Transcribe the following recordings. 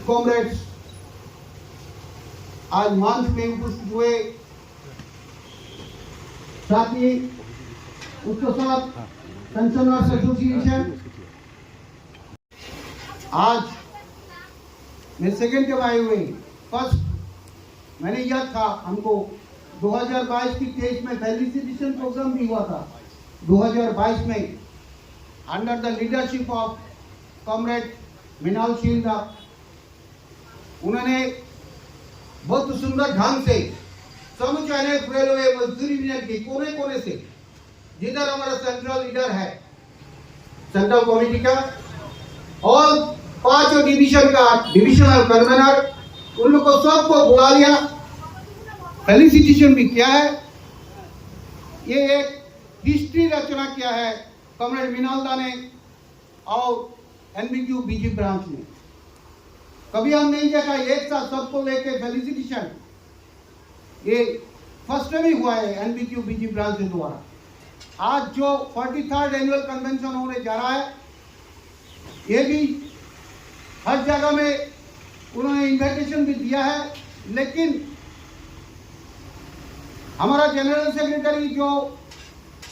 Comrades आज मंच में उपस्थित हुए साथी उत्तर पेंशनर्स एसोसिएशन, आज मैं सेकेंड जब आए हुए, फर्स्ट मैंने याद था हमको 2022 की 23 में फेलिसिटेशन प्रोग्राम भी हुआ था। 2022 में under the leadership of comrade Mrinal Shinda, उन्होंने बहुत सुंदर ढंग से समूचे रेलवे मजदूरी यूनियन के कोने कोने से, जिधर हमारा सेंट्रल लीडर है सेंट्रल कमेटी का और 5 डिवीजन का डिविजनल कन्वीनर, उन लोग को सबको बुला लिया, फेलिसिटेशन भी किया है। ये एक हिस्ट्री रचना किया है कॉमरेड मृणाल दा ने और एनबीक्यू बीजी ब्रांच ने। कभी हम नहीं देखा एक साथ सबको लेके फेलिसिटेशन, ये फर्स्ट टाइम ही हुआ है एनबीक्यू बीजी ब्रांच के द्वारा। आज जो 43rd एनुअल कन्वेंशन होने जा रहा है, ये भी हर जगह में उन्होंने इन्विटेशन भी दिया है, लेकिन हमारा जनरल सेक्रेटरी जो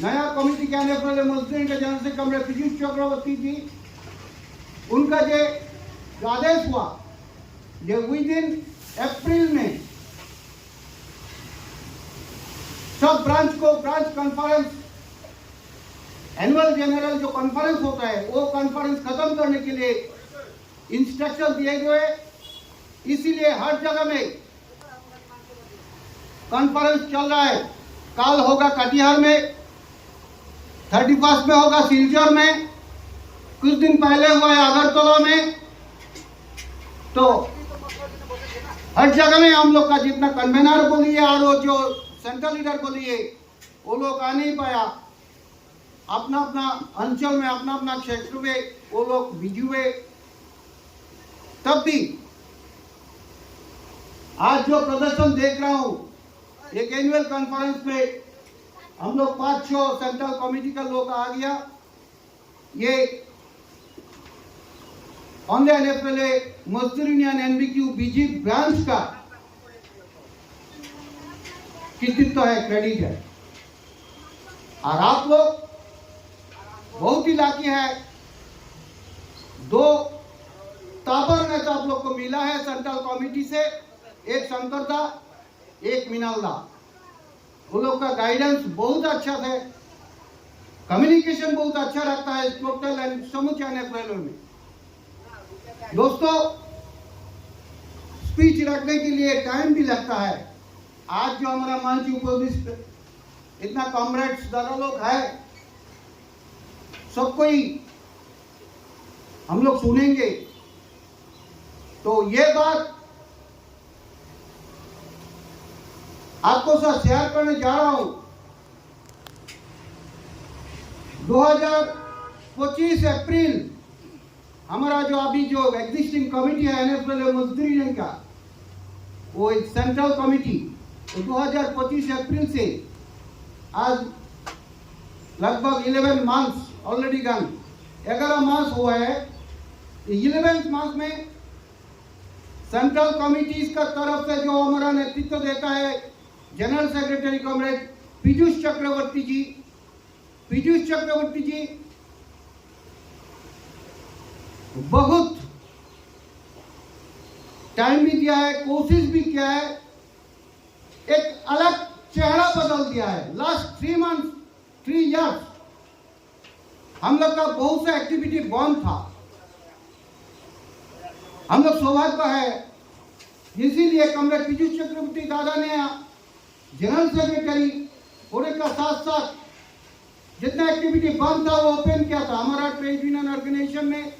नया कमेटी के आने वाले मजदूर के जनरल से कमरे पीयूष चक्रवर्ती जी, उनका जो आदेश हुआ जो विद इन अप्रैल में सब ब्रांच को ब्रांच कॉन्फ्रेंस एनुअल जनरल जो कॉन्फ्रेंस होता है वो कॉन्फ्रेंस खत्म करने के लिए इंस्ट्रक्शन दिए गए। इसीलिए हर जगह में कॉन्फ्रेंस चल रहा है। कल होगा कटिहार में, 31 में होगा सिलचर में, कुछ दिन पहले हुआ है अगरतला में। तो हर जगह में हम लोग का जितना कन्वेनर बोलिए और वो जो सेंट्रल लीडर बोलिए, वो लोग आ नहीं पाया। अपना अपना अंचल में अपना अपना क्षेत्र में वो लोग बिजी हुए। तब भी आज जो प्रदर्शन देख रहा हूं, एक एनुअल कॉन्फ्रेंस में हम लोग 5-6 सेंट्रल कमेटी का लोग आ गया। ये ऑनलाइन अप्रैल मजदूर यूनियन एनबीक्यू बीजी ब्रांच का कृतित्व है, क्रेडिट है। और आप लोग बहुत ही लाकी है, 2 ताबर नेता आप लोग को मिला है सेंट्रल कमेटी से, एक शंकर दा, एक मृणाल दा। वो लोग का गाइडेंस बहुत अच्छा है, कम्युनिकेशन बहुत अच्छा रखता है टोटल एंड समूचे अप्रैल में। दोस्तों, स्पीच रखने के लिए टाइम भी लगता है। आज जो हमारा मंच उपस्थित इतना कॉमरेड्स दादा लोग है, सबको ही हम लोग सुनेंगे। तो ये बात आपको साथ शेयर करने जा रहा हूं। 2025 अप्रैल हमारा जो अभी जो एग्जिस्टिंग कमेटी है एनएफएल मजदूरी यूनियन का, वो एक सेंट्रल कमेटी, तो 2025 अप्रैल से आज लगभग 11 मंथ्स ऑलरेडी गन, 11 मास हुआ है। 11th मास में सेंट्रल कमिटीज का तरफ से जो हमारा नेतृत्व देता है जनरल सेक्रेटरी कॉमरेड पीयूष चक्रवर्ती जी। पीयूष चक्रवर्ती जी बहुत टाइम भी दिया है, कोशिश भी किया है, एक अलग चेहरा बदल दिया है। लास्ट 3 इयर्स हम लोग का बहुत सा एक्टिविटी बंद था। हम लोग सौभाग्य है, इसीलिए कॉमरेड पीयूष चक्रवर्ती दादा ने जनरल सेक्रेटरी होने का साथ साथ जितना एक्टिविटी बंद था वो ओपन किया था। हमारा ट्रेड यूनियन ऑर्गेनाइजेशन में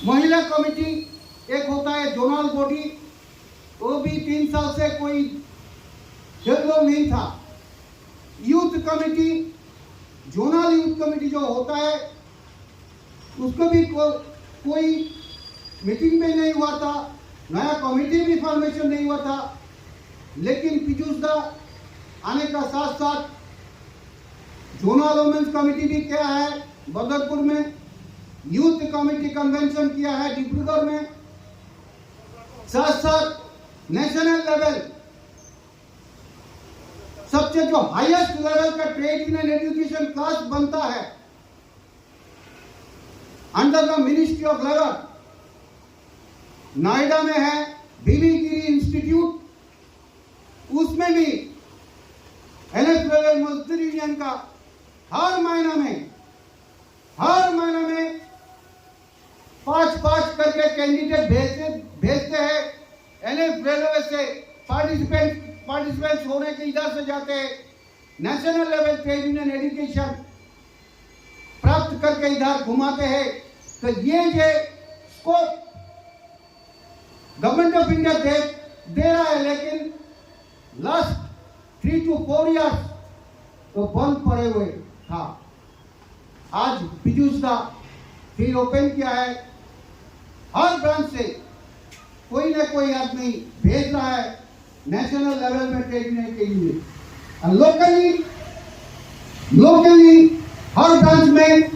महिला कमेटी एक होता है जोनल बॉडी, वो भी 3 साल से कोई डेवलप नहीं था। Youth committee, zonal youth committee जो होता है, उसको भी कोई मीटिंग में नहीं हुआ था, नया कमेटी भी फॉर्मेशन नहीं हुआ था। लेकिन पीयूष दा आने का साथ साथ जोनल वुमेन्स कमेटी भी क्या है बदरपुर में, यूथ कमेटी कन्वेंशन किया है डिब्रूगढ़ में, साथ साथ नेशनल लेवल सबसे जो हाईएस्ट लेवल का ट्रेड यूनियन एजुकेशन क्लास बनता है under the ministry of labour, Noida में है बीबी गिरी इंस्टीट्यूट, उसमें भी एनएफएल मजदूर यूनियन का हर महीना में 5-5 करके कैंडिडेट भेजते हैं। एनएफएल से पार्टिसिपेंट्स होने के इधर से जाते हैं, national level trade union education प्राप्त करके इधर घुमाते हैं। तो ये जो स्कोप गवर्नमेंट ऑफ इंडिया दे रहा है, लेकिन लास्ट 3 to 4 इयर्स तो बंद पड़े हुए था। आज पीयूष का फिर ओपन किया है, हर ब्रांच से कोई ना कोई आदमी भेज रहा है नेशनल लेवल में ट्रेनिंग के लिए। लोकली हर ब्रांच में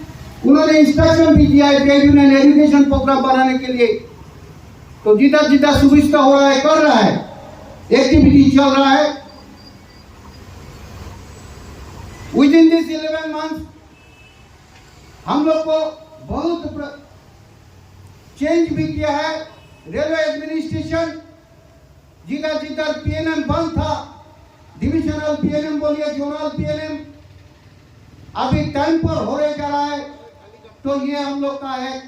उन्होंने इंस्ट्रक्शन भी दिया है ट्रेड यूनियन एजुकेशन प्रोग्राम बनाने के लिए। तो जितना जितना सुविधा हो रहा है कर रहा है, एक्टिविटी चल रहा है। विद इन दिस 11 मंथ्स हम लोग को बहुत चेंज भी किया है। रेलवे एडमिनिस्ट्रेशन जिधर पीएनएम बंद था, डिविजनल पीएनएम बोलिए, जोनल पीएनएम अभी टाइम पर हो रहे जा रहा है। तो ये हम लोग का एक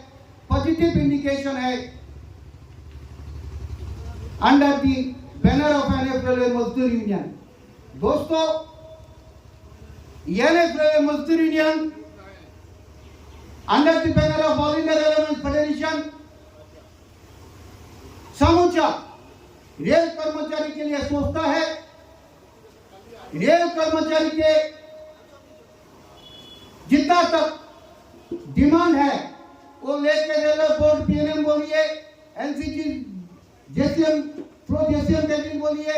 पॉजिटिव इंडिकेशन है under the banner of NFL मजदूर यूनियन। दोस्तों, एनएफएल मजदूर union under the banner of all India railway federation समूचा रेल कर्मचारी के लिए सोचता है। रेल कर्मचारी के जितना तक डिमांड है वो लेके रेलवे बोर्ड पीएनएम बोलिए, एनसीजी जेसीएम प्रो जेसीएम टेकिंग बोलिए,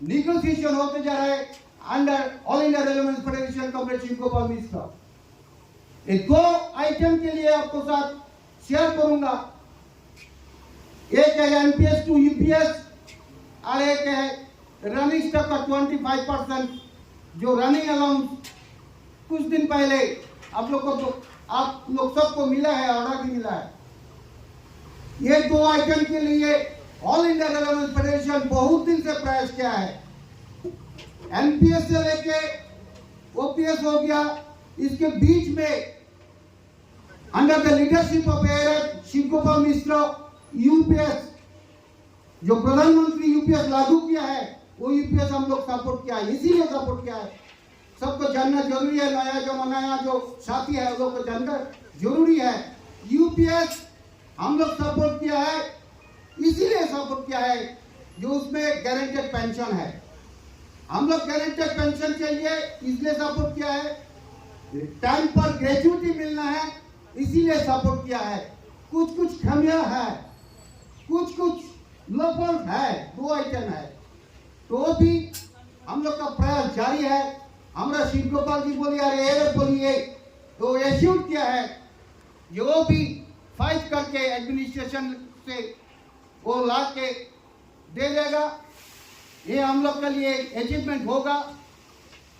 निगोशिएशन होते जा रहा है under all India railway federation comrade Gopal Mishra. एक 2 आइटम के लिए आपको साथ शेयर करूंगा। एक है एनपीएस टू यूपीएस और एक है रनिंग स्टॉक का 25% जो रनिंग अलाउंस कुछ दिन पहले आप लोग सबको मिला है, ऑर्डर भी मिला है। ये 2 आइटम के लिए ऑल इंडिया रेलवे फेडरेशन बहुत दिन से प्रयास किया है। एनपीएस से लेके ओपीएस हो गया, इसके बीच में under the leadership of Shiv Gopal Mishra UPS जो प्रधानमंत्री यूपीएस लागू किया है, वो यूपीएस हम लोग सपोर्ट किया है। इसीलिए सपोर्ट किया है, सबको जानना जरूरी है। नया जो साथी है लोग को जानना जरूरी है। यूपीएस हम लोग सपोर्ट किया है, इसीलिए सपोर्ट किया है जो उसमें गारंटेड पेंशन है। हम लोग गारंटेड पेंशन चाहिए इसलिए सपोर्ट किया है। टाइम पर ग्रेजुएटी मिलना है इसीलिए सपोर्ट किया है। कुछ खामियां है, कुछ लोपल है, 2 आइटम है, तो भी हम लोग का प्रयास जारी है। हमारा शिव गोपाल जी बोलिए तो एश्योर किया है जो भी फाइट करके एडमिनिस्ट्रेशन से वो ला के दे देगा। ये हम लोग के लिए अचीवमेंट होगा।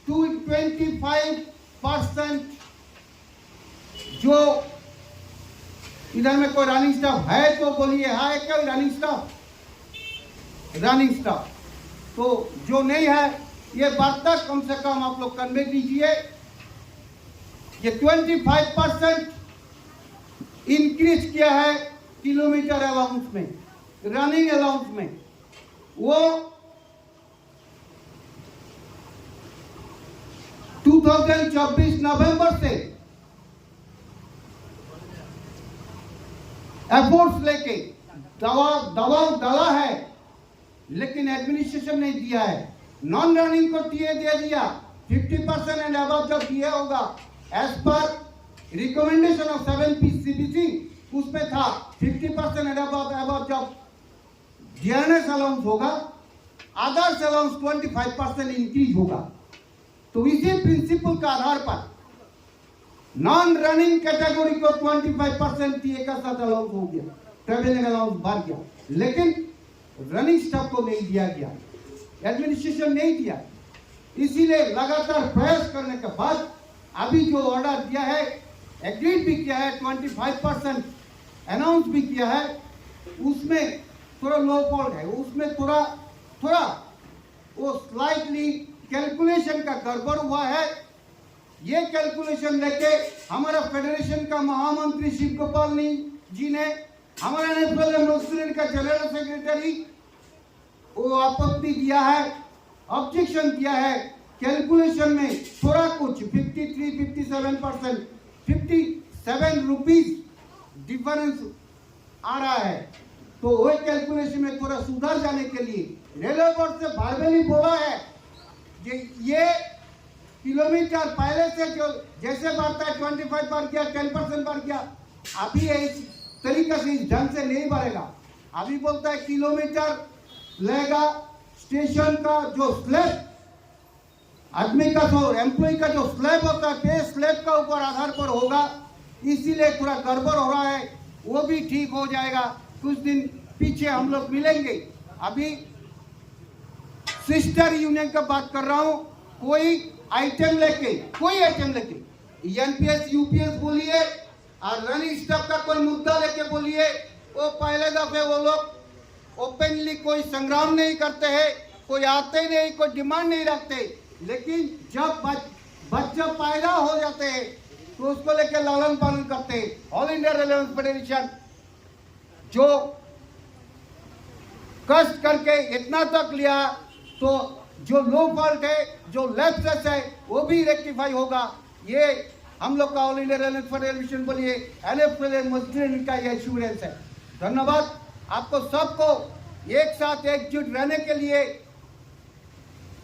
25% जो इधर में कोई रनिंग स्टाफ है तो बोलिए हाँ, क्या रनिंग स्टाफ तो जो नहीं है ये वार्ता कम से कम आप लोग कन्वे कीजिए। ये 25% इंक्रीज किया है किलोमीटर अलाउंस में, रनिंग अलाउंस में। वो 2024 नवंबर से एफर्ट्स लेके दबाव डाला है, लेकिन एडमिनिस्ट्रेशन नहीं दिया है। नॉन रनिंग को टीए दे दिया, 50% एंड अबव जब टीए होगा as per recommendation of 7P CBC उसमें था 50% एंड अबव जब जीएनएस अलाउंस होगा, अदर्स अलाउंस 25% इंक्रीज होगा। तो इसी प्रिंसिपल का आधार पर नॉन रनिंग कैटेगरी को 25% टीए का साथ अलाउंस हो गया, ट्रेवलिंग अलाउंस बढ़ गया, लेकिन रनिंग स्टाफ को नहीं दिया गया, एडमिनिस्ट्रेशन नहीं दिया। इसीलिए लगातार प्रयास करने के बाद अभी जो ऑर्डर दिया है, एग्रीड भी किया है, 25% अनाउंस भी किया है, उसमें थोड़ा लो फॉल्ट है, उसमें थोड़ा वो स्लाइटली कैलकुलेशन का गड़बड़ हुआ है। ये कैलकुलेशन लेके हमारा फेडरेशन का महामंत्री शिव गोपाल जी ने, हमारा नेशनल मजदूर का जनरल सेक्रेटरी वो आपत्ति दिया है, ऑब्जेक्शन दिया है। कैलकुलेशन में थोड़ा कुछ 53-57%, 57 रुपीज डिफरेंस आ रहा है, तो वही कैलकुलेशन में थोड़ा सुधार जाने के लिए रेलवे बोर्ड से बारबेली बोला है कि ये किलोमीटर पहले से जो जैसे बढ़ता है 25 बढ़ गया, 10% बढ़ गया, अभी इस तरीके से इस ढंग से नहीं बढ़ेगा। अभी बोलता है किलोमीटर लेगा, स्टेशन का जो स्लैब आदमी का जो एम्प्लॉय का जो स्लैब होता है, पे स्लैब का ऊपर आधार पर होगा, इसीलिए थोड़ा गड़बड़ हो रहा है, वो भी ठीक हो जाएगा। कुछ दिन पीछे हम लोग मिलेंगे। अभी सिस्टर यूनियन का बात कर रहा हूं, कोई आइटम लेके एनपीएस यूपीएस बोलिए और रनिंग स्टाफ का कोई मुद्दा लेके बोलिए, वो पहले दफे वो लोग ओपनली कोई संग्राम नहीं करते हैं, कोई आते नहीं, कोई डिमांड नहीं रखते, लेकिन जब बच्चा पैदा हो जाते हैं तो उसको लेके लालन पालन करते हैं। ऑल इंडिया रेलवे फेडरेशन जो कष्ट करके इतना तक लिया, तो जो लो फॉल्ट है, जो लैप्सेस है, वो भी रेक्टिफाई होगा। ये हम लोग का ऑल इंडिया रेलवे फेडरेशन बोलिए एनएफएल मजदूर का ये एश्योरेंस है। धन्यवाद आपको सबको, एक साथ एकजुट रहने के लिए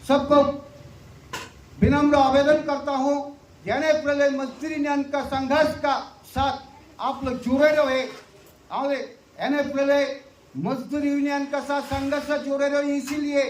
सबको विनम्र आवेदन करता हूं। एनएफएल मजदूर यूनियन का संघर्ष का साथ आप लोग जुड़े रहे और एनएफएल मजदूर यूनियन का साथ संघर्ष से जुड़े रहे। इसीलिए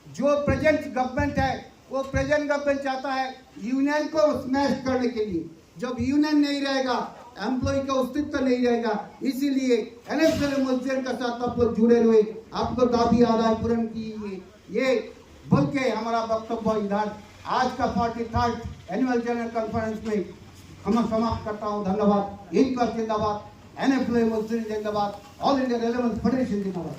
जो प्रेजेंट गवर्नमेंट है, वो प्रेजेंट गवर्नमेंट चाहता है यूनियन को स्मैश करने के लिए। जब यूनियन नहीं रहेगा, एम्प्लॉय का अस्तित्व नहीं रहेगा, इसीलिए एनएफएल मजदूर के साथ आप लोग जुड़े रहे, आपको दाबी आदाय पूर्ण कीजिए। ये बोल के हमारा वक्तव्य इधर आज का 43rd एनुअल जनरल कॉन्फ्रेंस में हम समाप्त करता हूँ। धन्यवाद। जिंदाबाद, एनएफएल मजदूर जिंदाबाद, ऑल इंडिया रेलवे फेडरेशन जिंदाबाद।